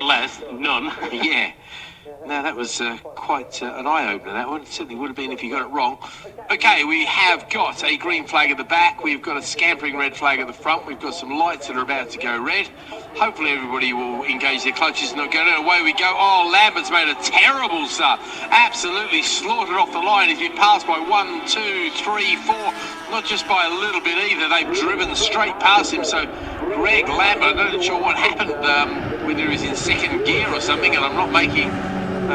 less, none. Yeah. No, that was quite an eye-opener, that one. It certainly would have been if you got it wrong. Okay, we have got a green flag at the back. We've got a scampering red flag at the front. We've got some lights that are about to go red. Hopefully everybody will engage their clutches and not go down. Away we go. Oh, Lambert's made a terrible start. Absolutely slaughtered off the line. He's been passed by 1, 2, 3, 4. Not just by a little bit either. They've driven straight past him. So Greg Lambert, I'm not sure what happened, whether he was in second gear or something, and I'm not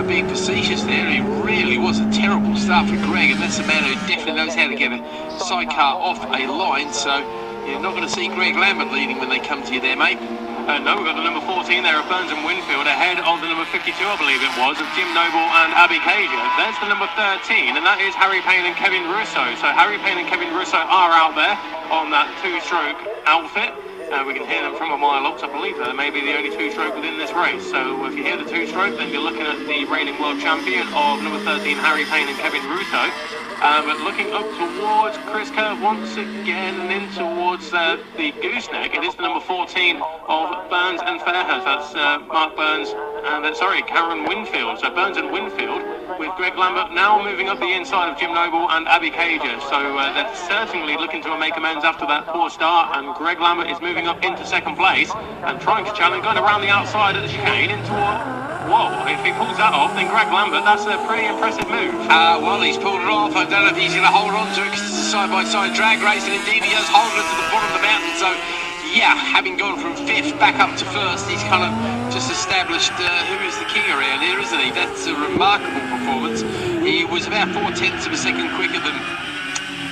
being facetious there. He really was a terrible start for Greg, and that's a man who definitely knows how to get a sidecar off a line. So you're not going to see Greg Lambert leading when they come to you there, mate. No, we've got the number 14 there of Burns and Winfield ahead of the number 52, I believe it was, of Jim Noble and Abby Cager. There's the number 13, and that is Harry Payne and Kevin Russo. So Harry Payne and Kevin Russo are out there on that two-stroke outfit. We can hear them from a mile up. I believe that they may be the only two-stroke within this race. So if you hear the two-stroke, then you're looking at the reigning world champion of number 13, Harry Payne and Kevin Russo. But looking up towards Chris Kerr once again and in towards the gooseneck, it is the number 14 of Burns and Fairhurst. That's Mark Burns and, Karen Winfield. So Burns and Winfield with Greg Lambert now moving up the inside of Jim Noble and Abby Cager. So they're certainly looking to make amends after that poor start, and Greg Lambert is moving up into second place and trying to challenge, going around the outside of the chicane into a... Whoa, if he pulls that off, then Greg Lambert, that's a pretty impressive move. Well, he's pulled it off. I don't know if he's going to hold on to it because it's a side-by-side drag race, and indeed he does hold it to the bottom of the mountain. So, yeah, having gone from fifth back up to first, he's kind of just established who is the king around here, isn't he? That's a remarkable performance. He was about 0.4 of a second quicker than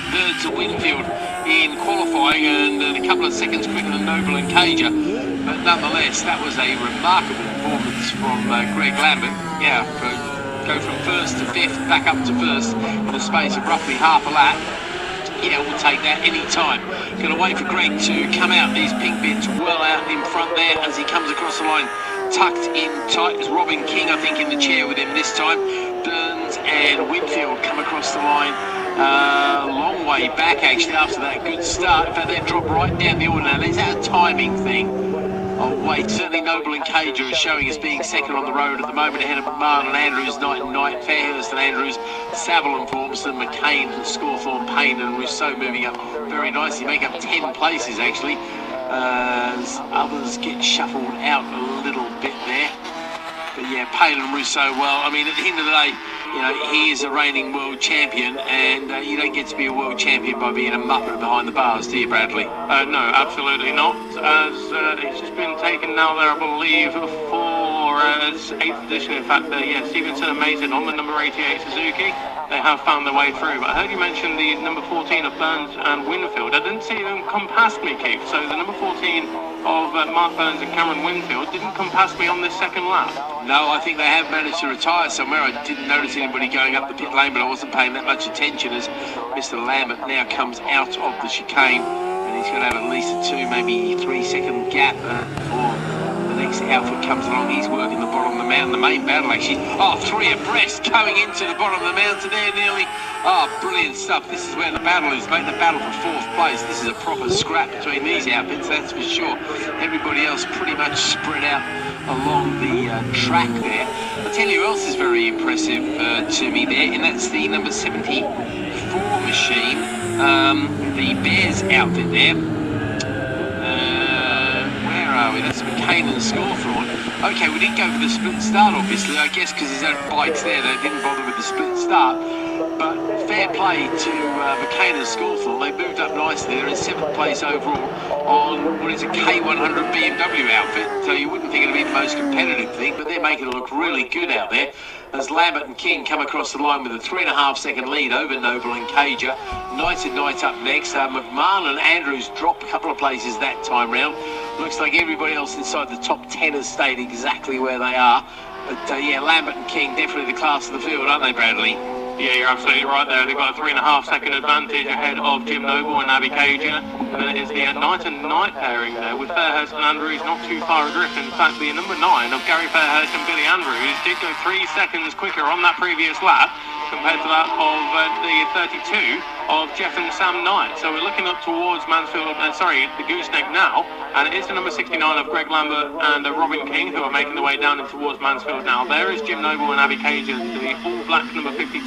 Burns and Winfield in qualifying, and a couple of seconds quicker than Noble and Cager. But nonetheless, that was a remarkable performance from Greg Lambert. Yeah, go from first to fifth, back up to first in the space of roughly half a lap. Yeah, we'll take that any time. Going to wait for Greg to come out. These pink bits well out in front there as he comes across the line, tucked in tight. There's Robin King, I think, in the chair with him this time. Burns and Winfield come across the line. Long way back actually after that good start. In fact, they dropped right down the order. Now, is that a timing thing? Oh wait, certainly Noble and Cager is showing as being second on the road at the moment, ahead of McMahon and Andrews, Knight and Knight, Fairhurst and Andrews, Saville and Formston, McCain and Scorthorne, Payne and Rousseau moving up very nicely, make up 10 places actually. As others get shuffled out a little bit there. But yeah, Payne and Rousseau, well, I mean, at the end of the day, you know, he is a reigning world champion, and you don't get to be a world champion by being a muppet behind the bars, do you, Bradley? No, absolutely not. As it's just been taken now there, I believe, for its 8th edition. In fact, Stevenson and Mason on the number 88 Suzuki. They have found their way through. But I heard you mention the number 14 of Burns and Winfield. I didn't see them come past me, Keith. So the number 14 of Mark Burns and Cameron Winfield didn't come past me on this second lap. No, I think they have managed to retire somewhere. I didn't notice anybody going up the pit lane, but I wasn't paying that much attention as Mr. Lambert now comes out of the chicane, and he's going to have at least a 2, maybe 3 second gap before the next outfit comes along. He's working the bottom of the mountain, the main battle actually. Oh, 3 abreast coming into the bottom of the mountain there nearly. Oh, brilliant stuff. This is where the battle is, mate. The battle for 4th place. This is a proper scrap between these outfits, that's for sure. Everybody else pretty much spread out along the track there. I'll tell you who else is very impressive to me there, and that's the number 74 machine, the Bears outfit there. Where are we? That's McCain and Scorthorne. Okay, we didn't go for the split start, obviously, I guess because his own bike's there. They didn't bother with the split start. But fair play to McCain and Scorthorne. They moved up nicely. They're in 7th place overall on what is a K100 BMW outfit. So you wouldn't think it'd be the most competitive thing, but they're making it look really good out there. As Lambert and King come across the line with a 3.5 second lead over Noble and Cager. Knight and Knight up next. McMahon and Andrews dropped a couple of places that time round. Looks like everybody else inside the top 10 has stayed exactly where they are. But yeah, Lambert and King definitely the class of the field, aren't they, Bradley? Yeah, you're absolutely right there. They've got a 3.5 second advantage ahead of Jim Noble and Abby Cager. And then it is the Knight and Knight pairing there with Fairhurst and Andrews not too far adrift. In fact, the number 9 of Gary Fairhurst and Billy Andrews did go 3 seconds quicker on that previous lap. compared to that of the 32 of Jeff and Sam Knight. So we're looking up towards Mansfield, the gooseneck now, and it is the number 69 of Greg Lambert and Robin King who are making their way down and towards Mansfield now. There is Jim Noble and Abby Cager, the all-black number 52,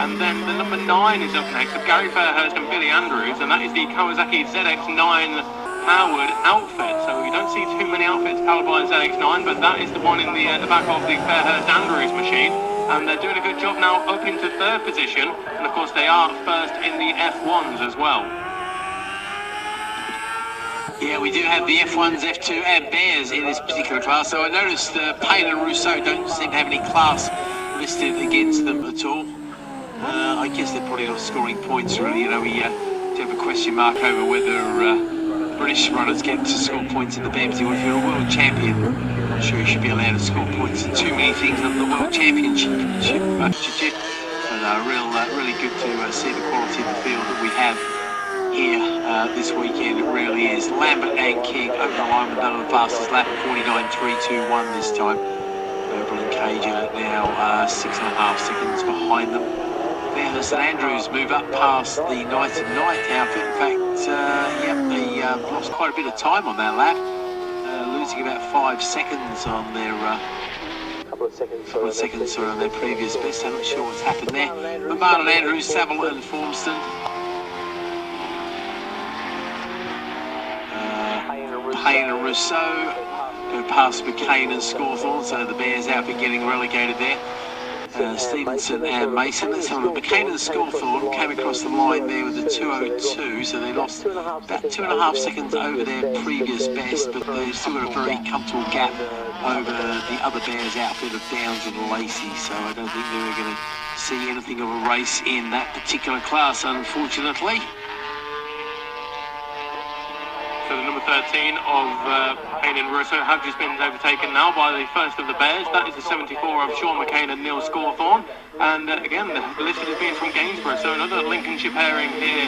and then the number 9 is up next of Gary Fairhurst and Billy Andrews, and that is the Kawasaki ZX9 powered outfit. So you don't see too many outfits powered by ZX9, but that is the one in the back of the Fairhurst Andrews machine. And they're doing a good job now up into third position, and of course they are first in the F1s as well. Yeah, we do have the F1s, F2 and Bears in this particular class. So I noticed Payne and Rousseau don't seem to have any class listed against them at all. I guess they're probably not scoring points really. You know, we do have a question mark over whether British runners get to score points in the BAMs. If you're a world champion, I'm sure you should be allowed to score points in too many things on the World Championship. And really good to see the quality of the field that we have here this weekend. It really is. Lambert and King over the line with none of the fastest lap, 49.321 this time. Noble and Cager now 6.5 seconds behind them. Fairhurst and Andrews move up past the Knight and Knight outfit. In fact, they lost quite a bit of time on that lap, losing about 5 seconds on their couple of seconds on their previous best. I'm not sure what's happened there. But Martin Andrews, Saville and Formston. Payne and Rousseau go past McCain and Scawthorne, so the Bears outfit getting relegated there. Stevenson and Mason. Let's have a look. McCain and Scawthorne came across the line there with a 2:02, so they lost about 2.5 seconds over their previous best, but they've still got a very comfortable gap over the other Bears outfit of Downs and Lacey, so I don't think they were going to see anything of a race in that particular class, unfortunately. So the number 13 of Payne and Russo have just been overtaken now by the first of the Bears. That is the 74 of Sean McCain and Neil Scawthorne. And again, the listed as being from Gainsborough, so another Lincolnshire pairing here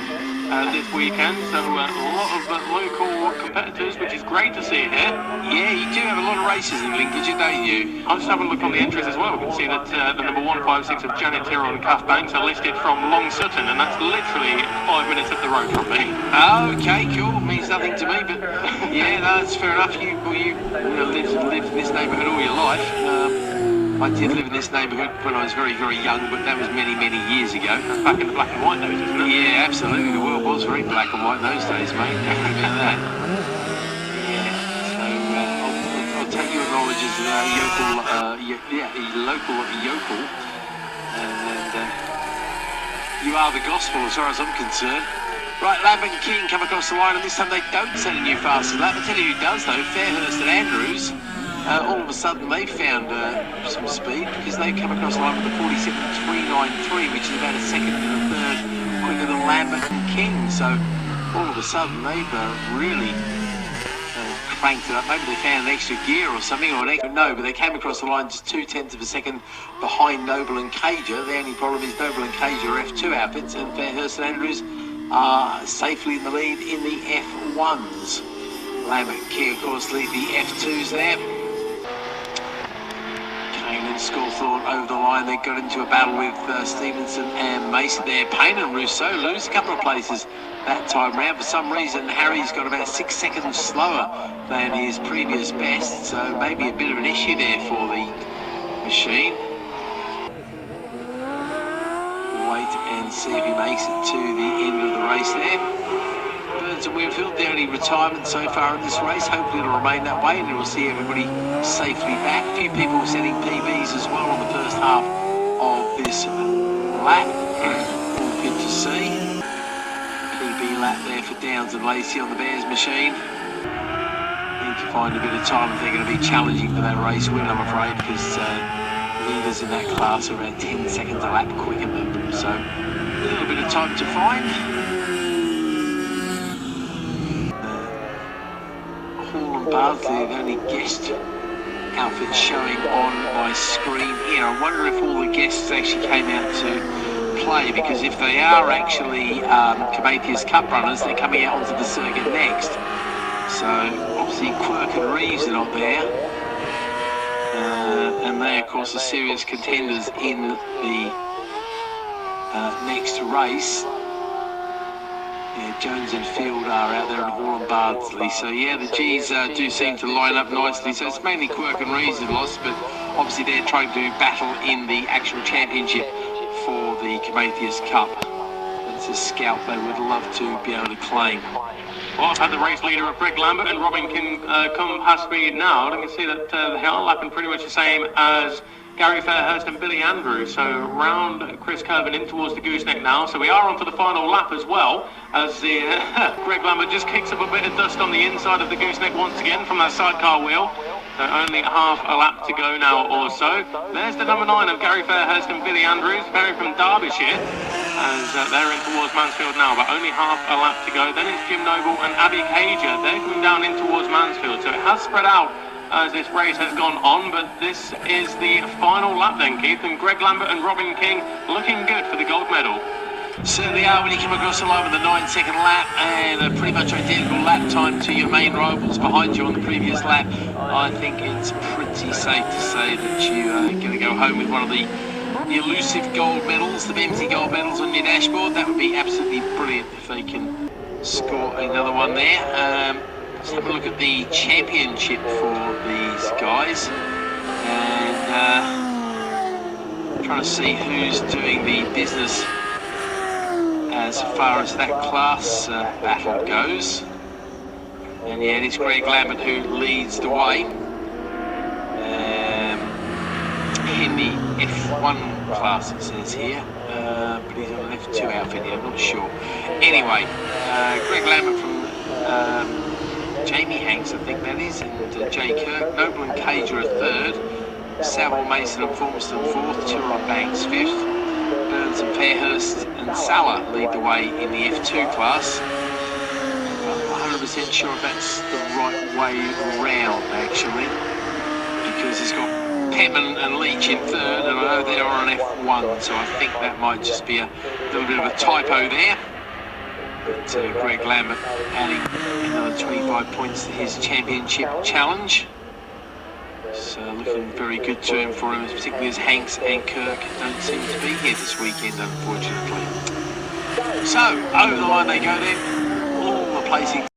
this weekend. So a lot of local competitors, which is great to see here. Yeah, you do have a lot of races in Lincolnshire, don't you? I'll just have a look on the entries as well. We can see that the number 156 of Janet Tyrrell and Cuff Banks are listed from Long Sutton, and that's literally 5 minutes up the road from me. Okay, cool. Means nothing to me, but yeah, no, that's fair enough. You lived in this neighbourhood all your life. I did live in this neighbourhood when I was very, very young, but that was many, many years ago. That's back in the black and white days, isn't it? Yeah, absolutely. The world was very black and white in those days, mate. Don't forget about that. Yeah, so I'll take your knowledge as local yokel, and you are the gospel as far as I'm concerned. Right, Lambert and King come across the line, and this time they don't set a new fastest lap. I'll tell you who does, though, Fairhurst and Andrews. All of a sudden they found some speed because they come across the line with a 47.393, which is about a second and a third quicker than Lambert and King. So all of a sudden they've really cranked it up. Maybe they found an extra gear or something, or an extra, no, but they came across the line just 0.2 of a second behind Noble and Cager. The only problem is Noble and Cager are F2 outfits, and Fairhurst and Andrews are safely in the lead in the F1s. Lambert and King, of course, lead the F2s there. Kane and Scawthorne over the line. They got into a battle with Stevenson and Mason there. Payne and Rousseau lose a couple of places that time round. For some reason, Harry's got about 6 seconds slower than his previous best, so maybe a bit of an issue there for the machine. Wait and see if he makes it to the end of the race there. Burns and Winfield, the only retirement so far in this race. Hopefully it'll remain that way, and we'll see everybody safely back. A few people setting PBs as well on the first half of this lap. All good to see. PB lap there for Downs and Lacey on the Bears machine. Need to find a bit of time if they're going to be challenging for that race win, I'm afraid, because leaders in that class are about 10 seconds a lap quicker than them, so a little bit of time to find. Hall and Barnsley, the only guest outfits showing on my screen here. I wonder if all the guests actually came out to play, because if they are actually Carpathia's Cup runners, they're coming out onto the circuit next. So obviously Quirk and Reeves are not there. And they, of course, are serious contenders in the next race. Yeah, Jones and Field are out there in Hall and Bardsley. So yeah, the G's do seem to line up nicely. So it's mainly Quirk and Reason lost, but obviously they're trying to battle in the actual championship for the Prometheus Cup. It's a scalp they would love to be able to claim. Well, I've had the race leader of Greg Lambert and Robin King come past me now. And I can see that they are lapping pretty much the same as Gary Fairhurst and Billy Andrews. So round Chris Kirvan in towards the gooseneck now. So we are on for the final lap as well, as the Greg Lambert just kicks up a bit of dust on the inside of the gooseneck once again from that sidecar wheel. So only half a lap to go now or so. There's the number 9 of Gary Fairhurst and Billy Andrews, Barry from Derbyshire, as they're in towards Mansfield now, but only half a lap to go. Then it's Jim Noble and Abby Cager. They're coming down in towards Mansfield. So it has spread out as this race has gone on, but this is the final lap then, Keith, and Greg Lambert and Robin King looking good for the gold medal. Certainly are when you come across the line with a 9-second lap and a pretty much identical lap time to your main rivals behind you on the previous lap. I think it's pretty safe to say that you are going to go home with one of the elusive gold medals, the BMC gold medals on your dashboard. That would be absolutely brilliant if they can score another one there. Let's have a look at the championship for these guys and trying to see who's doing the business as far as that class battle goes. And yeah, it's Greg Lambert who leads the way in the F1 class, it says here, but he's on an F2 outfit here, I'm not sure. Anyway, Greg Lambert from Jamie Hanks, I think that is, and Jay Kirk. Noble and Cage are a third, Savile, Mason and Formston fourth, Turon Banks fifth, Burns and Fairhurst and Salah lead the way in the F2 class. I'm not 100% sure if that's the right way round actually, because it's got Pemman and Leach in third, and I know they're on an F1, so I think that might just be a little bit of a typo there. But Greg Lambert adding another 25 points to his championship challenge. So looking very good to him for him, particularly as Hanks and Kirk don't seem to be here this weekend, unfortunately. So over the line they go then, all the placings.